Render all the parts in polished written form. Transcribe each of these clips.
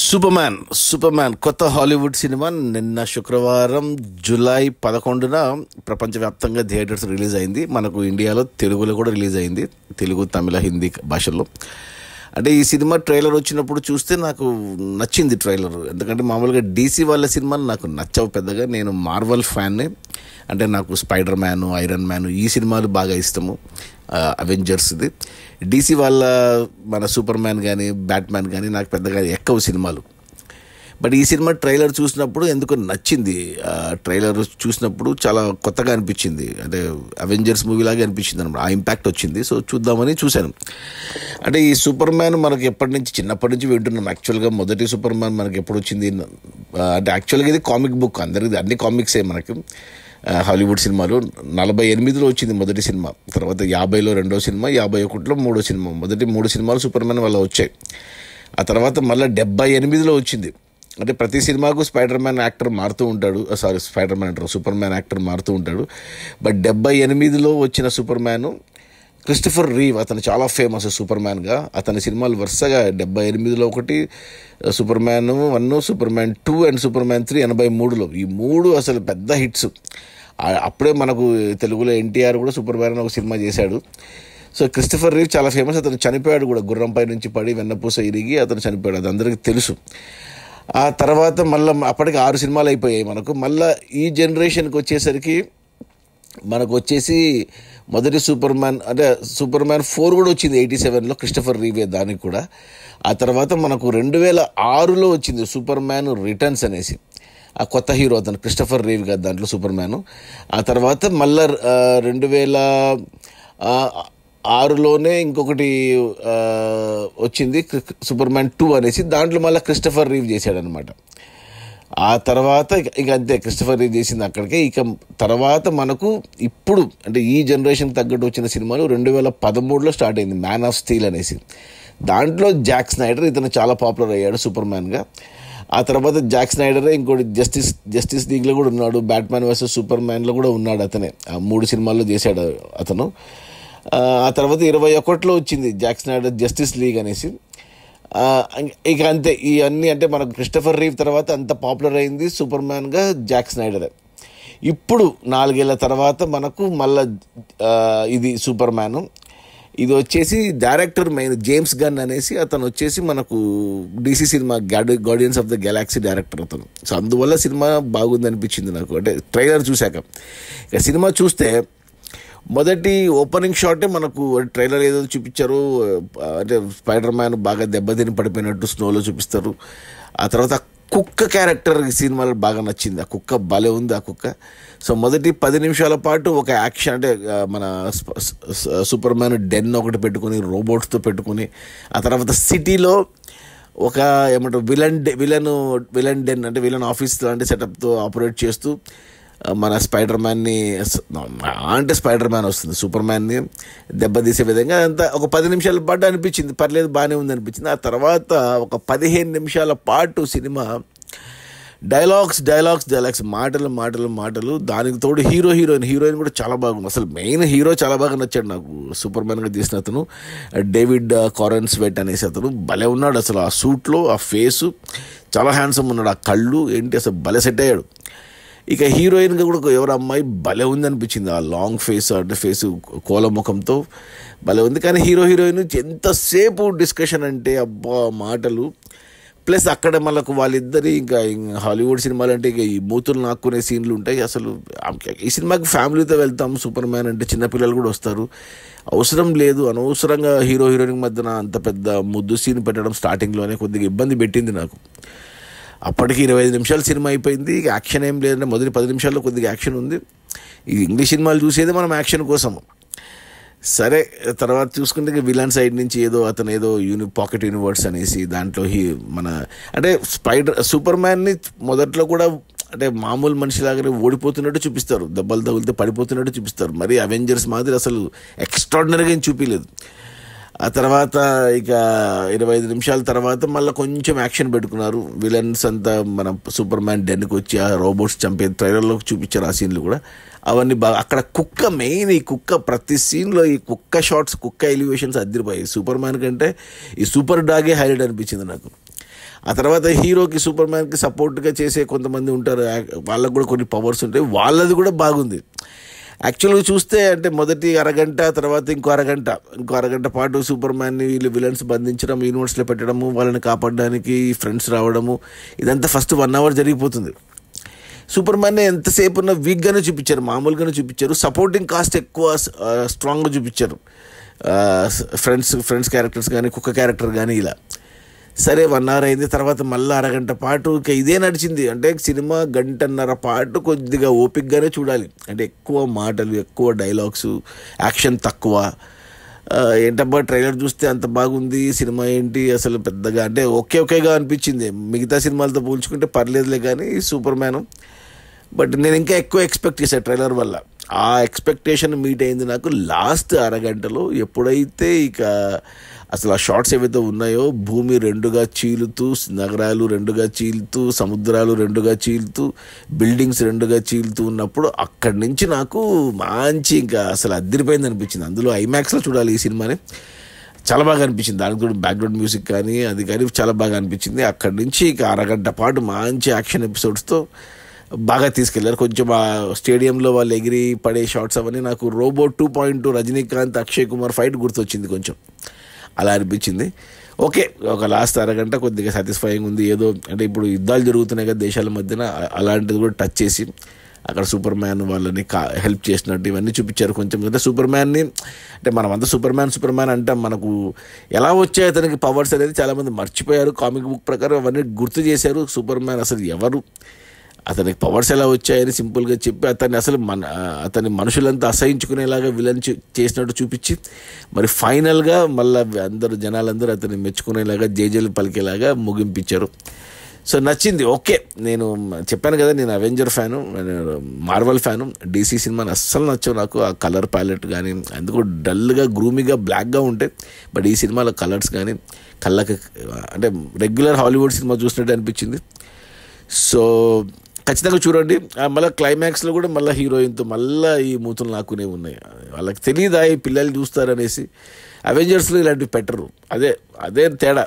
Super man కొత్త Hollywood cinema నిన్న శుక్రవారం జూలై 11న ప్రపంచవ్యాప్తంగా థియేటర్స్ రిలీజ్ అయింది. మనకు ఇండియాలో తెలుగులో కూడా రిలీజ్ అయింది, తెలుగు, తమిళ, హిందీ భాషల్లో. అంటే ఈ సినిమా ట్రైలర్ వచ్చినప్పుడు చూస్తే నాకు నచ్చింది ట్రైలర్. ఎందుకంటే మామూలుగా డీసీ వాళ్ళ సినిమాలు నాకు నచ్చవు పెద్దగా. నేను మార్వల్ ఫ్యాన్ని. అంటే నాకు స్పైడర్ మ్యాన్, ఐరన్ మ్యాన్ ఈ సినిమాలు బాగా ఇష్టము, అవెంజర్స్ది. డీసీ వాళ్ళ మన సూపర్ మ్యాన్ కానీ బ్యాట్మ్యాన్ కానీ నాకు పెద్దగా ఎక్కువ సినిమాలు. బట్ ఈ సినిమా ట్రైలర్ చూసినప్పుడు ఎందుకు నచ్చింది. ట్రైలర్ చూసినప్పుడు చాలా కొత్తగా అనిపించింది, అంటే అవెంజర్స్ మూవీలాగే అనిపించింది అనమాట. ఆ ఇంపాక్ట్ వచ్చింది. సో చూద్దామని చూశాను. అంటే ఈ సూపర్ మ్యాన్ మనకి చిన్నప్పటి నుంచి వింటున్నాం. యాక్చువల్గా మొదటి సూపర్ మ్యాన్ మనకి ఎప్పుడు వచ్చింది అంటే యాక్చువల్గా ఇది కామిక్ బుక్, అందరిది అన్ని కామిక్సే మనకి. హాలీవుడ్ సినిమాలు 48లో వచ్చింది మొదటి సినిమా, తర్వాత 50లో రెండో సినిమా, 51లో మూడో సినిమా. మొదటి 3 సినిమాలు సూపర్ మ్యాన్ వల్ల వచ్చాయి. ఆ తర్వాత మళ్ళీ 78లో వచ్చింది. అంటే ప్రతి సినిమాకు స్పైడర్ మ్యాన్ యాక్టర్ మారుతూ ఉంటాడు, సూపర్ మ్యాన్ యాక్టర్ మారుతూ ఉంటాడు. బట్ 78లో వచ్చిన సూపర్ మ్యాన్ క్రిస్టఫర్ రీవ్, అతను చాలా ఫేమస్ సూపర్ మ్యాన్గా. అతని సినిమాలు వరుసగా 78లో ఒకటి, super man 1, super man 2 and super man 3 83లో. ఈ 3 అసలు పెద్ద హిట్స్. అప్పుడే మనకు తెలుగులో ఎన్టీఆర్ కూడా సూపర్ మ్యాన్ ఒక సినిమా చేశాడు. సో క్రిస్టఫర్ రీవ్ చాలా ఫేమస్. అతను చనిపోయాడు కూడా, గుర్రంపై నుంచి పడి వెన్నపూస ఇరిగి అతను చనిపోయాడు, అది అందరికీ తెలుసు. ఆ తర్వాత మళ్ళీ అప్పటికి 6 సినిమాలు అయిపోయాయి మనకు. మళ్ళీ ఈ జనరేషన్కి వచ్చేసరికి మనకు వచ్చేసి మొదటి సూపర్ మ్యాన్ అంటే సూపర్ మ్యాన్ 4 కూడా వచ్చింది 87లో, క్రిస్టఫర్ రీవే దానికి కూడా. ఆ తర్వాత మనకు 2006లో వచ్చింది సూపర్ మ్యాన్ రిటర్న్స్ అనేసి. ఆ కొత్త హీరో అతను క్రిస్టఫర్ రీవ్ గారు దాంట్లో సూపర్ మ్యాన్. ఆ తర్వాత మళ్ళీ 2006లోనే ఇంకొకటి వచ్చింది సూపర్ మ్యాన్ 2 అనేసి, దాంట్లో మళ్ళీ క్రిస్టఫర్ రీవ్ చేశాడనమాట. ఆ తర్వాత ఇక అంతే, క్రిస్టఫర్ రీవ్ చేసింది అక్కడికే. ఇక తర్వాత మనకు ఇప్పుడు అంటే ఈ జనరేషన్కి తగ్గట్టు వచ్చిన సినిమాలు 2013లో స్టార్ట్ అయింది మ్యాన్ ఆఫ్ స్టీల్ అనేసి. దాంట్లో జాక్ స్నైడర్ ఇతను చాలా పాపులర్ అయ్యాడు సూపర్ మ్యాన్గా. ఆ తర్వాత జాక్ స్నైడరే ఇంకోటి జస్టిస్ లీగ్లో కూడా ఉన్నాడు, బ్యాట్మ్యాన్ వర్సెస్ సూపర్ మ్యాన్లో కూడా ఉన్నాడు అతనే. ఆ 3 సినిమాల్లో చేశాడు అతను. ఆ తర్వాత 21లో వచ్చింది జాక్ స్నైడర్ జస్టిస్ లీగ్ అనేసి. ఇక అంతే, ఇవన్నీ అంటే మనకు క్రిస్టఫర్ రీవ్ తర్వాత అంత పాపులర్ అయింది సూపర్ మ్యాన్గా జాక్ స్నైడరే. ఇప్పుడు 4 ఏళ్ల తర్వాత మనకు మళ్ళా ఇది సూపర్ మ్యాన్. ఇది వచ్చేసి డైరెక్టర్ మెయిన్ జేమ్స్ గన్ అనేసి, అతను వచ్చేసి మనకు DC cinema guardians of the Galaxy director అతను. సో అందువల్ల సినిమా బాగుంది అనిపించింది నాకు, అంటే ట్రైలర్ చూశాక. ఇక సినిమా చూస్తే మొదటి ఓపెనింగ్ షాటే మనకు ట్రైలర్ ఏదో చూపించారు, అంటే స్పైడర్ మ్యాన్ బాగా దెబ్బతిని పడిపోయినట్టు స్నోలో చూపిస్తారు. ఆ తర్వాత కుక్క క్యారెక్టర్ ఈ సినిమాలో బాగా నచ్చింది. ఆ కుక్క భలే ఉంది ఆ కుక్క. సో మొదటి 10 నిమిషాల పాటు ఒక యాక్షన్, అంటే మన సూపర్ మ్యాన్ డెన్ ఒకటి పెట్టుకుని రోబోట్స్తో పెట్టుకుని, ఆ తర్వాత సిటీలో ఒక ఏమంటారు విలన్ డెన్ అంటే విలన్ ఆఫీస్ లాంటి సెటప్తో ఆపరేట్ చేస్తూ మన స్పైడర్ మ్యాన్ వస్తుంది, సూపర్ మ్యాన్ని దెబ్బతీసే విధంగా అంతా ఒక 10 నిమిషాల పాటు అనిపించింది, పర్లేదు బాగానే ఉంది అనిపించింది. ఆ తర్వాత ఒక 15 నిమిషాల పాటు సినిమా డైలాగ్స్, మాటలు. దానికి తోడు హీరోయిన్ కూడా చాలా బాగుంది. అసలు మెయిన్ హీరో చాలా బాగా నచ్చాడు నాకు, సూపర్ మ్యాన్గా తీసిన అతను డేవిడ్ కారెన్ స్వెట్ అనేసి. అతను భలే ఉన్నాడు అసలు, ఆ సూట్లో ఆ ఫేసు చాలా హ్యాండ్సమ్ ఉన్నాడు, ఆ కళ్ళు ఏంటి అసలు భలే సెట్ అయ్యాడు. ఇక హీరోయిన్గా కూడా ఎవరు అమ్మాయి భలే ఉంది అనిపించింది, ఆ లాంగ్ ఫేస్ అంటే ఫేసు కోల ముఖంతో భలే ఉంది. కానీ హీరోయిన్ ఎంతసేపు డిస్కషన్ అంటే అబ్బా మాటలు. ప్లస్ అక్కడ మనకు వాళ్ళిద్దరి ఇంకా హాలీవుడ్ సినిమాలు అంటే ఇక ఈ మూతులు నాక్కునే సీన్లు ఉంటాయి. అసలు ఈ సినిమాకి ఫ్యామిలీతో వెళ్తాం, సూపర్ మ్యాన్ అంటే చిన్నపిల్లలు కూడా వస్తారు, అవసరం లేదు. అనవసరంగా హీరోయిన్ మధ్యన అంత పెద్ద ముద్దు సీన్ పెట్టడం స్టార్టింగ్లోనే కొద్దిగా ఇబ్బంది పెట్టింది నాకు. అప్పటికి 25 నిమిషాలు సినిమా అయిపోయింది, ఇక యాక్షన్ ఏం లేదంటే మొదటి 10 నిమిషాల్లో కొద్దిగా యాక్షన్ ఉంది. ఈ ఇంగ్లీష్ సినిమాలు చూసేది మనం యాక్షన్ కోసం. సరే, తర్వాత చూసుకుంటే విలన్ సైడ్ నుంచి అతను పాకెట్ యూనివర్స్ అనేసి దాంట్లో మన అంటే సూపర్ మ్యాన్ని మొదట్లో కూడా అంటే మామూలు మనిషిలాగానే ఓడిపోతున్నట్టు చూపిస్తారు, దెబ్బలు తగిలితే పడిపోతున్నట్టు చూపిస్తారు. మరి అవెంజర్స్ మాదిరి అసలు ఎక్స్ట్రాడినరీగా ఏం చూపించలేదు. ఆ తర్వాత ఇక 25 నిమిషాల తర్వాత మళ్ళీ కొంచెం యాక్షన్ పెట్టుకున్నారు. విలన్స్ అంతా మన సూపర్ మ్యాన్ డెన్కి వచ్చి ఆ రోబోట్స్ చంపే ట్రైలర్లో చూపించారు, ఆ సీన్లు కూడా అవన్నీ బాగా. అక్కడ కుక్క మెయిన్, ఈ కుక్క ప్రతి సీన్లో ఈ కుక్క షాట్స్, కుక్క ఎలివేషన్స్ అదిరిపోయాయి. సూపర్ మ్యాన్ కంటే ఈ సూపర్ డాగే హైలైట్ అనిపించింది నాకు. ఆ తర్వాత హీరోకి సూపర్ మ్యాన్కి సపోర్ట్గా చేసే కొంతమంది ఉంటారు, వాళ్ళకు కూడా కొన్ని పవర్స్ ఉంటాయి, వాళ్ళది కూడా బాగుంది. యాక్చువల్గా చూస్తే అంటే మొదటి అరగంట, తర్వాత ఇంకో అరగంట పాటు సూపర్ మ్యాన్ని వీళ్ళు విలన్స్ బంధించడం, యూనివర్స్లో పెట్టడము, వాళ్ళని కాపాడడానికి ఫ్రెండ్స్ రావడము, ఇదంతా ఫస్ట్ 1 hour జరిగిపోతుంది. సూపర్ మ్యాన్ని ఎంతసేపు ఉన్న వీక్గానే చూపించారు, మామూలుగానే చూపించారు. సపోర్టింగ్ కాస్ట్ ఎక్కువ స్ట్రాంగ్గా చూపించారు. ఫ్రెండ్స్ క్యారెక్టర్స్ కానీ, కుక్క క్యారెక్టర్ కానీ ఇలా. సరే 1 hour అయింది, తర్వాత మళ్ళీ అరగంట పాటు ఇదే నడిచింది. అంటే సినిమా 1.5 పాటు కొద్దిగా ఓపిక్గానే చూడాలి. అంటే ఎక్కువ మాటలు, ఎక్కువ డైలాగ్స్, యాక్షన్ తక్కువ. ఏంటబ్బా ట్రైలర్ చూస్తే అంత బాగుంది, సినిమా ఏంటి అసలు పెద్దగా అంటే ఓకేగా అనిపించింది. మిగతా సినిమాలతో పోల్చుకుంటే పర్లేదులే కానీ సూపర్ మ్యాన్. బట్ నేను ఇంకా ఎక్కువ ఎక్స్పెక్ట్ చేశాను ట్రైలర్ వల్ల. ఆ ఎక్స్పెక్టేషన్ మీట్ అయింది నాకు లాస్ట్ అరగంటలో. ఎప్పుడైతే ఇక అసలు ఆ షార్ట్స్ ఏవైతే ఉన్నాయో, భూమి 2గా చీలుతూ, నగరాలు 2గా చీలుతూ, సముద్రాలు 2గా చీలుతూ, బిల్డింగ్స్ 2గా చీలుతూ ఉన్నప్పుడు అక్కడి నుంచి నాకు మంచి ఇంకా అసలు అదిరిపోయింది అనిపించింది. అందులో ఐమాక్స్లో చూడాలి ఈ సినిమాని, చాలా బాగా అనిపించింది. దానికి కూడా బ్యాక్గ్రౌండ్ మ్యూజిక్ కానీ అది కానీ చాలా బాగా అనిపించింది. అక్కడి నుంచి ఇక అరగంట పాటు మంచి యాక్షన్ ఎపిసోడ్స్తో బాగా తీసుకెళ్లారు. కొంచెం ఆ స్టేడియంలో వాళ్ళు ఎగిరి పడే షాట్స్ అవన్నీ నాకు రోబో 2.2 రజనీకాంత్, అక్షయ్ కుమార్ ఫైట్ గుర్తొచ్చింది, కొంచెం అలా అనిపించింది. ఓకే, ఒక లాస్ట్ అరగంట కొద్దిగా సాటిస్ఫైయింగ్ ఉంది. ఏదో అంటే ఇప్పుడు యుద్ధాలు జరుగుతున్నాయి కదా దేశాల మధ్యన, అలాంటిది కూడా టచ్ చేసి అక్కడ సూపర్ మ్యాన్ వాళ్ళని హెల్ప్ చేసినట్టు ఇవన్నీ చూపించారు. కొంచెం అంటే సూపర్ మ్యాన్ని అంటే మనమంతా సూపర్ మ్యాన్ అంటాం, మనకు ఎలా వచ్చాయి అతనికి పవర్స్ అనేది చాలామంది మర్చిపోయారు. కామిక్ బుక్ ప్రకారం అవన్నీ గుర్తు చేశారు. సూపర్ మ్యాన్ అసలు ఎవరు, అతనికి పవర్స్ ఎలా వచ్చాయని సింపుల్గా చెప్పి అతని మనుషులంతా అసహించుకునేలాగా విలన్ చేసినట్టు చూపించి మరి ఫైనల్గా మళ్ళీ జనాలందరూ అతన్ని మెచ్చుకునేలాగా జేజేలు పలికేలాగా ముగింపించారు. సో నచ్చింది. ఓకే, నేను చెప్పాను కదా నేను Avenger fan, Marvel fan. DC సినిమాని అస్సలు నచ్చవు నాకు. ఆ కలర్ ప్యాలెట్ కానీ అందుకు డల్గా గ్రూమీగా బ్లాక్గా ఉంటాయి. బట్ ఈ సినిమాలో కలర్స్ కానీ కళ్ళకి అంటే రెగ్యులర్ హాలీవుడ్ సినిమా చూసినట్టు అనిపించింది. సో ఖచ్చితంగా చూడండి. మళ్ళీ క్లైమాక్స్లో కూడా మళ్ళీ హీరోయిన్తో మళ్ళీ ఈ మూతులు నాకునే ఉన్నాయి. వాళ్ళకి తెలియదా ఈ పిల్లలు చూస్తారనేసి. అవెంజర్స్లో ఇలాంటివి పెట్టరు, అదే తేడా.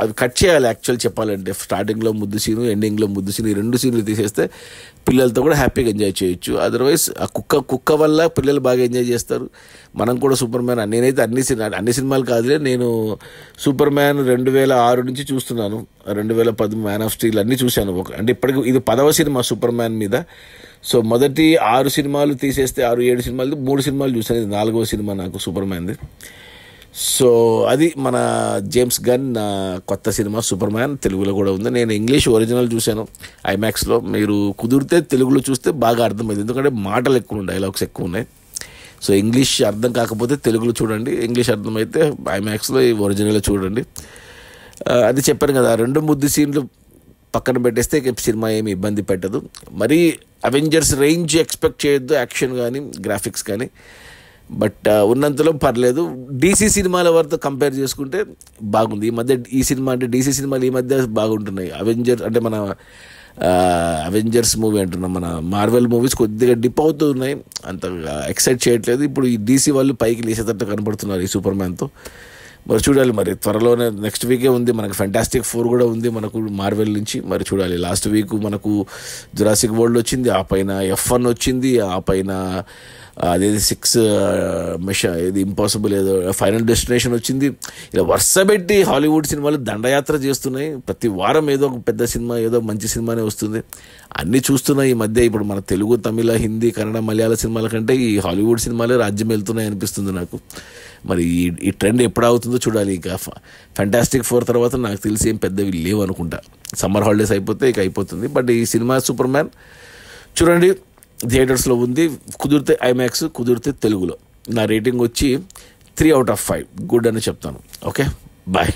అవి కట్ చేయాలి యాక్చువల్ చెప్పాలంటే. స్టార్టింగ్లో ముద్దు సీను, ఎండింగ్లో ముద్దు సీను, ఈ 2 సీన్లు తీసేస్తే పిల్లలతో కూడా హ్యాపీగా ఎంజాయ్ చేయొచ్చు. అదర్వైజ్ ఆ కుక్క వల్ల పిల్లలు బాగా ఎంజాయ్ చేస్తారు. మనం కూడా సూపర్ మ్యాన్, నేనైతే అన్ని సినిమాలు కాదులే, నేను సూపర్ మ్యాన్ 2006 నుంచి చూస్తున్నాను. 2010 మ్యాన్ ఆఫ్ స్టీల్ అన్నీ చూశాను. అంటే ఇప్పటికి ఇది 10వ సినిమా సూపర్ మ్యాన్ మీద. సో మొదటి 6 సినిమాలు తీసేస్తే 6-7 సినిమాలు, 3 సినిమాలు చూశాను. ఇది 4వ సినిమా నాకు సూపర్ మ్యాన్ది. సో అది మన జేమ్స్ గన్ కొత్త సినిమా సూపర్ మ్యాన్, తెలుగులో కూడా ఉంది. నేను ఇంగ్లీష్ ఒరిజినల్ చూశాను ఐమాక్స్లో. మీరు కుదిరితే తెలుగులో చూస్తే బాగా అర్థమైంది, ఎందుకంటే మాటలు ఎక్కువ ఉన్నాయి, డైలాగ్స్ ఎక్కువ ఉన్నాయి. సో ఇంగ్లీష్ అర్థం కాకపోతే తెలుగులో చూడండి, ఇంగ్లీష్ అర్థమైతే ఐమాక్స్లో ఒరిజినల్లో చూడండి. అది చెప్పాను కదా, 2 ముద్దు సీన్లు పక్కన పెట్టేస్తే సినిమా ఏమి ఇబ్బంది పెట్టదు. మరీ అవెంజర్స్ రేంజ్ ఎక్స్పెక్ట్ చేయొద్దు, యాక్షన్ కానీ గ్రాఫిక్స్ కానీ. బట్ ఉన్నంతలో పర్లేదు. డీసీ సినిమాల వరకు కంపేర్ చేసుకుంటే బాగుంది. ఈ మధ్య ఈ సినిమా అంటే డీసీ సినిమాలు ఈ మధ్య బాగుంటున్నాయి. మన అవెంజర్స్ మూవీ అంటున్నాం, మన మార్వెల్ మూవీస్ కొద్దిగా డిప్ అవుతూ ఉన్నాయి, అంత ఎక్సైట్ చేయట్లేదు. ఇప్పుడు ఈ డీసీ వాళ్ళు పైకి లేసేటట్టు కనపడుతున్నారు ఈ సూపర్ మ్యాన్తో. మరి చూడాలి, మరి త్వరలోనే నెక్స్ట్ వీకే ఉంది మనకు ఫెంటాస్టిక్ 4 కూడా ఉంది మనకు మార్వెల్ నుంచి. మరి చూడాలి. లాస్ట్ వీక్ మనకు జురాసిక్ వరల్డ్ వచ్చింది, ఆ పైన F1 వచ్చింది, ఆ పైన అదేది 6 మిషన్ ఇది ఇంపాసిబుల్ ఏదో ఫైనల్ డెస్టినేషన్ వచ్చింది. ఇలా వరుస పెట్టి హాలీవుడ్ సినిమాలు దండయాత్ర చేస్తున్నాయి. ప్రతి వారం ఏదో ఒక పెద్ద సినిమా, ఏదో మంచి సినిమానే వస్తుంది. అన్నీ చూస్తున్నాయి ఈ మధ్య. ఇప్పుడు మన తెలుగు, తమిళ, హిందీ, కన్నడ, మలయాళ సినిమాల కంటే ఈ హాలీవుడ్ సినిమాలే రాజ్యం వెళ్తున్నాయి అనిపిస్తుంది నాకు. మరి ఈ ట్రెండ్ ఎప్పుడు అవుతుందో చూడాలి. ఇక ఫెంటాస్టిక్ 4 తర్వాత నాకు తెలిసి ఏం పెద్దవి లేవు అనుకుంటా. సమ్మర్ హాలిడేస్ అయిపోతే ఇక అయిపోతుంది. బట్ ఈ సినిమా సూపర్ మ్యాన్ చూడండి, థియేటర్స్లో ఉంది. కుదిరితే ఐమాక్స్, కుదిరితే తెలుగులో. నా రేటింగ్ వచ్చి 3/5 గుడ్ అని చెప్తాను. Okay, bye.